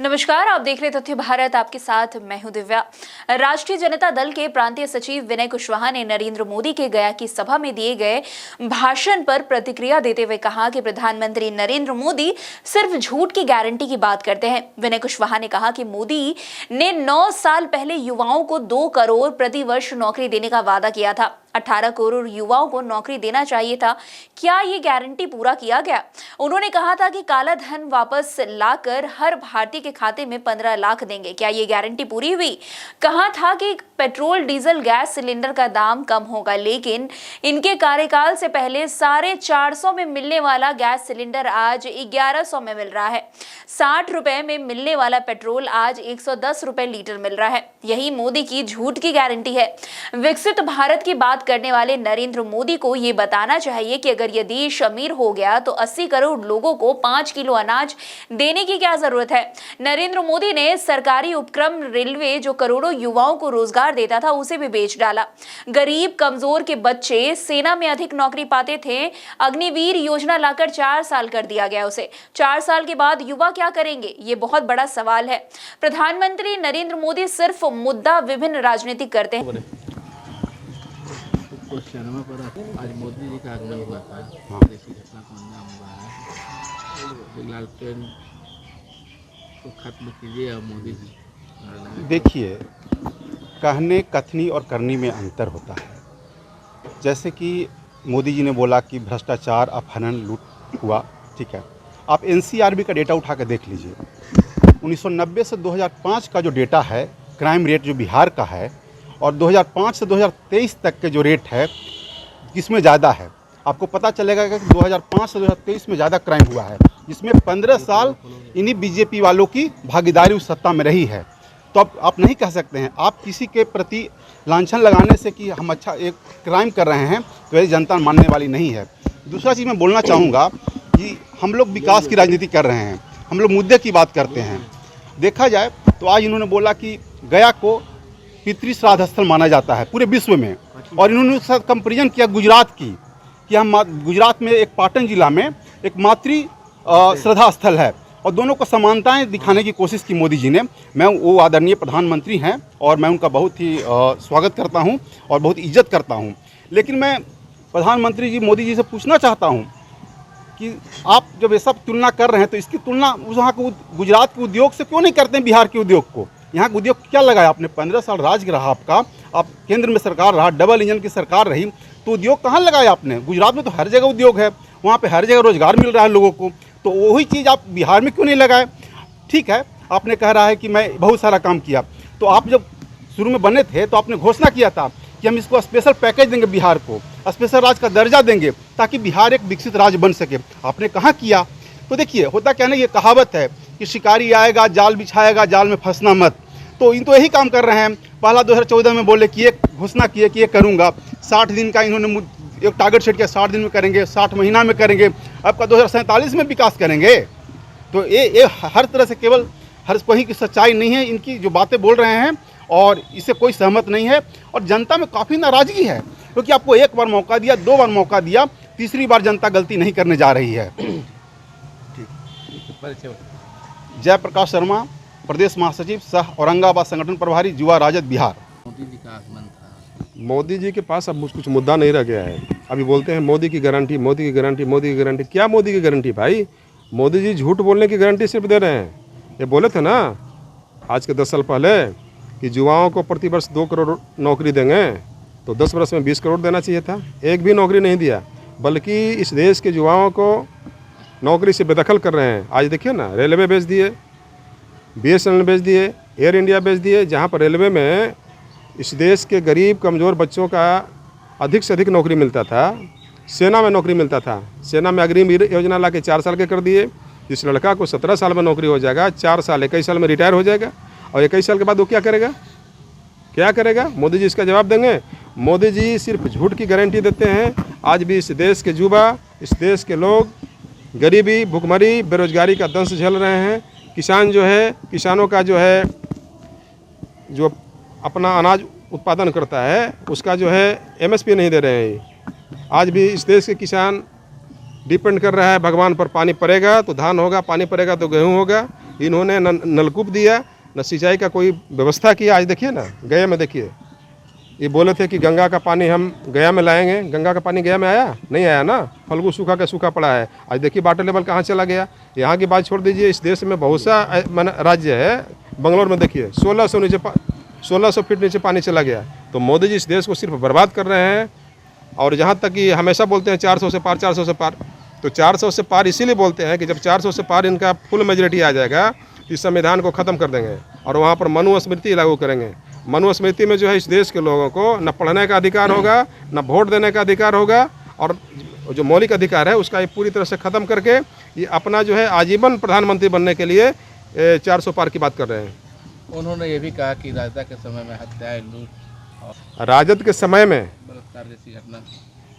नमस्कार, आप देख रहे तथ्य भारत। आपके साथ मैं हूं दिव्या। राष्ट्रीय जनता दल के प्रांतीय सचिव विनय कुशवाहा ने नरेंद्र मोदी के गया की सभा में दिए गए भाषण पर प्रतिक्रिया देते हुए कहा कि प्रधानमंत्री नरेंद्र मोदी सिर्फ झूठ की गारंटी की बात करते हैं। विनय कुशवाहा ने कहा कि मोदी ने 9 साल पहले युवाओं को 2 करोड़ प्रति वर्ष नौकरी देने का वादा किया था। 18 करोड़ युवाओं को नौकरी देना चाहिए था। क्या ये गारंटी पूरा किया गया? उन्होंने कहा था कि काला धन वापस लाकर हर भारतीय के खाते में 15 लाख देंगे। क्या ये गारंटी पूरी हुई? कहा था कि पेट्रोल डीजल गैस सिलेंडर का दाम कम होगा, लेकिन इनके कार्यकाल से पहले 450 में मिलने वाला गैस सिलेंडर आज 1100 में मिल रहा है। 60 रुपए में मिलने वाला पेट्रोल आज 110 रुपए लीटर मिल रहा है। यही मोदी की झूठ की गारंटी है। विकसित भारत की बात करने वाले नरेंद्र मोदी को ये बताना चाहिए कि अगर ये देश अमीर हो गया तो 80 करोड़ लोगों को 5 किलो अनाज देने की क्या जरूरत है। नरेंद्र मोदी ने सरकारी उपक्रम रेलवे जो करोड़ों युवाओं को रोजगार देता था उसे भी बेच डाला। गरीब कमजोर के बच्चे सेना में अधिक नौकरी पाते थे। अग्निवीर योजना लाकर 4 साल कर दिया गया उसे। 4 साल के बाद युवा क्या करेंगे, ये बहुत बड़ा सवाल है। प्रधानमंत्री नरेंद्र मोदी सिर्फ मुद्दा विभिन्न राजनीति करते हैं। आज मोदी जी का आगमन हुआ था। ऐसी घटना को अंजाम हुआ है। लालटेन को खत्म कीजिए और मोदी जी। देखिए, कहने कथनी और करनी में अंतर होता है। जैसे कि मोदी जी ने बोला कि भ्रष्टाचार, अपहरण, लूट हुआ, ठीक है। आप एनसीआरबी का डेटा उठा कर देख लीजिए। 1990 से 2005 का जो डेटा है, क्राइम रेट जो बिहार का है, और 2005 से 2023 तक के जो रेट है, किसमें ज़्यादा है आपको पता चलेगा कि 2005 से 2023 में ज़्यादा क्राइम हुआ है, जिसमें 15 साल इन्हीं बीजेपी वालों की भागीदारी उस सत्ता में रही है। तो अब आप नहीं कह सकते हैं, आप किसी के प्रति लांछन लगाने से कि हम अच्छा एक क्राइम कर रहे हैं तो ये जनता मानने वाली नहीं है। दूसरा चीज़ मैं बोलना चाहूँगा कि हम लोग विकास की राजनीति कर रहे हैं, हम लोग मुद्दे की बात करते हैं। देखा जाए तो आज इन्होंने बोला कि गया को पितृ श्राद्ध स्थल माना जाता है पूरे विश्व में, और इन्होंने उसके साथ कंपेरिजन किया गुजरात की कि हम गुजरात में एक पाटन जिला में एक मातृ श्रद्धा स्थल है, और दोनों को समानताएं दिखाने की कोशिश की मोदी जी ने। मैं वो आदरणीय प्रधानमंत्री हैं और मैं उनका बहुत ही स्वागत करता हूं और बहुत इज्जत करता हूं। लेकिन मैं प्रधानमंत्री जी मोदी जी से पूछना चाहता हूं कि आप जब ये सब तुलना कर रहे हैं तो इसकी तुलना वहाँ के गुजरात के उद्योग से क्यों नहीं करते हैं, बिहार के उद्योग को। यहाँ का उद्योग क्या लगाया आपने? 15 साल राज रहा आपका, आप केंद्र में सरकार रहा, डबल इंजन की सरकार रही, तो उद्योग कहाँ लगाया आपने? गुजरात में तो हर जगह उद्योग है, वहाँ पे हर जगह रोजगार मिल रहा है लोगों को, तो वही चीज़ आप बिहार में क्यों नहीं लगाए? ठीक है, आपने कह रहा है कि मैं बहुत सारा काम किया, तो आप जब शुरू में बने थे तो आपने घोषणा किया था कि हम इसको स्पेशल पैकेज देंगे, बिहार को स्पेशल राज्य का दर्जा देंगे ताकि बिहार एक विकसित राज्य बन सके। आपने कहाँ किया? तो देखिए, होता क्या ना, ये कहावत है कि शिकारी आएगा जाल बिछाएगा, जाल में फंसना मत। तो इन तो यही काम कर रहे हैं। पहला 2014 में बोले कि ये घोषणा किए कि ये करूँगा, 60 दिन का इन्होंने एक टारगेट सेट किया, 60 दिन में करेंगे, 60 महीना में करेंगे, आपका 2047 में विकास करेंगे। तो ये हर तरह से केवल हर कोई की सच्चाई नहीं है, इनकी जो बातें बोल रहे हैं और इससे कोई सहमत नहीं है, और जनता में काफ़ी नाराज़गी है क्योंकि आपको 1 बार मौका दिया, 2 बार मौका दिया, तीसरी बार जनता गलती नहीं करने जा रही है। जयप्रकाश शर्मा, प्रदेश महासचिव, सह औरंगाबाद संगठन प्रभारी, युवा राजद, बिहार। मोदी जी का आगमन था। मोदी जी के पास अब कुछ मुद्दा नहीं रह गया है। अभी बोलते हैं मोदी की गारंटी, मोदी की गारंटी, मोदी की गारंटी। क्या मोदी की गारंटी भाई? मोदी जी झूठ बोलने की गारंटी सिर्फ दे रहे हैं। ये बोले थे ना आज के 10 साल पहले कि युवाओं को प्रति वर्ष 2 करोड़ नौकरी देंगे, तो 10 वर्ष में 20 करोड़ देना चाहिए था। एक भी नौकरी नहीं दिया, बल्कि इस देश के युवाओं को नौकरी से बेदखल कर रहे हैं। आज देखिए ना, रेलवे बेच दिए, BSNL बेच दिए, एयर इंडिया बेच दिए। जहाँ पर रेलवे में इस देश के गरीब कमज़ोर बच्चों का अधिक से अधिक नौकरी मिलता था, सेना में नौकरी मिलता था। सेना में अग्निवीर योजना ला के 4 साल के कर दिए। जिस लड़का को 17 साल में नौकरी हो जाएगा, 4 साल 21 साल में रिटायर हो जाएगा, और 21 साल के बाद वो क्या करेगा? क्या करेगा? मोदी जी इसका जवाब देंगे? मोदी जी सिर्फ झूठ की गारंटी देते हैं। आज भी इस देश के युवा, इस देश के लोग गरीबी, भुखमरी, बेरोजगारी का दंश झेल रहे हैं। किसान जो है, किसानों का जो है, जो अपना अनाज उत्पादन करता है, उसका जो है MSP नहीं दे रहे हैं। आज भी इस देश के किसान डिपेंड कर रहा है भगवान पर। पानी पड़ेगा तो धान होगा, पानी पड़ेगा तो गेहूं होगा। इन्होंने न नलकूप दिया, न सिंचाई का कोई व्यवस्था किया। आज देखिए ना, गया में देखिए, ये बोले थे कि गंगा का पानी हम गया में लाएंगे, गंगा का पानी गया में आया नहीं आया ना, फल्गु सूखा का सूखा पड़ा है। आज देखिए वाटर लेवल कहाँ चला गया। यहाँ की बात छोड़ दीजिए, इस देश में बहुत सा राज्य है। बंगलोर में देखिए 1600 फीट नीचे पानी चला गया। तो मोदी जी इस देश को सिर्फ बर्बाद कर रहे हैं। और जहाँ तक कि हमेशा बोलते हैं 400 से पार, 400 से पार, तो 400 से पार इसीलिए बोलते हैं कि जब 400 से पार इनका फुल मेजोरिटी आ जाएगा तो इस संविधान को ख़त्म कर देंगे और वहाँ पर मनुस्मृति लागू करेंगे। मनुस्मृति में जो है इस देश के लोगों को न पढ़ने का अधिकार होगा, न वोट देने का अधिकार होगा, और जो मौलिक अधिकार है उसका ये पूरी तरह से ख़त्म करके ये अपना जो है आजीवन प्रधानमंत्री बनने के लिए 400 पार की बात कर रहे हैं। उन्होंने ये भी कहा कि राजा के समय में हत्याएं, लूट और राजद के समय में बलात्कार जैसी घटना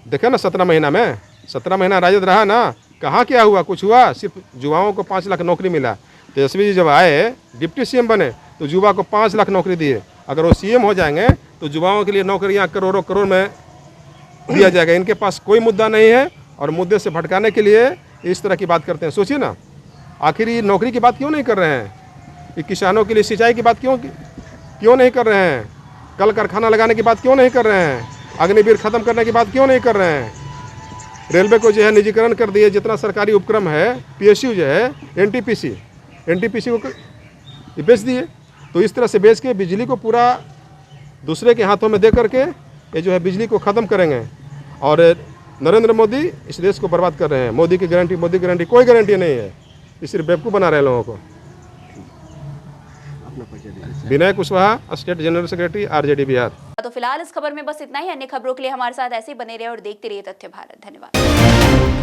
देखे ना, 17 महीना में, 17 महीना राजद रहा ना, कहाँ क्या हुआ? कुछ हुआ? सिर्फ युवाओं को 5 लाख नौकरी मिला। तेजस्वी जी जब आए, डिप्टी सीएम बने, तो युवा को 5 लाख नौकरी दिए। अगर वो सीएम हो जाएंगे तो युवाओं के लिए नौकरियां करोड़ों करोड़ में दिया जाएगा। इनके पास कोई मुद्दा नहीं है और मुद्दे से भटकाने के लिए इस तरह की बात करते हैं। सोचिए ना, आखिर ये नौकरी की बात क्यों नहीं कर रहे हैं? ये किसानों के लिए सिंचाई की बात क्यों नहीं कर रहे हैं? कल कारखाना लगाने की बात क्यों नहीं कर रहे हैं? अग्निवीर खत्म करने की बात क्यों नहीं कर रहे हैं? रेलवे को जो है निजीकरण कर दिए। जितना सरकारी उपक्रम है, पीएसयू जो है, एनटीपीसी को ये बेच दिए। तो इस तरह से बेच के बिजली को पूरा दूसरे के हाथों में दे करके ये जो है बिजली को ख़त्म करेंगे। और नरेंद्र मोदी इस देश को बर्बाद कर रहे हैं। मोदी की गारंटी कोई गारंटी नहीं है। ये सिर्फ बेवकूफ़ बना रहे हैं लोगों को। Vinay Kushwaha, state general secretary, RJD Bihar. तो फिलहाल इस खबर में बस इतना ही। अन्य खबरों के लिए हमारे साथ ऐसे ही बने रहे और देखते रहिए तथ्य भारत। धन्यवाद।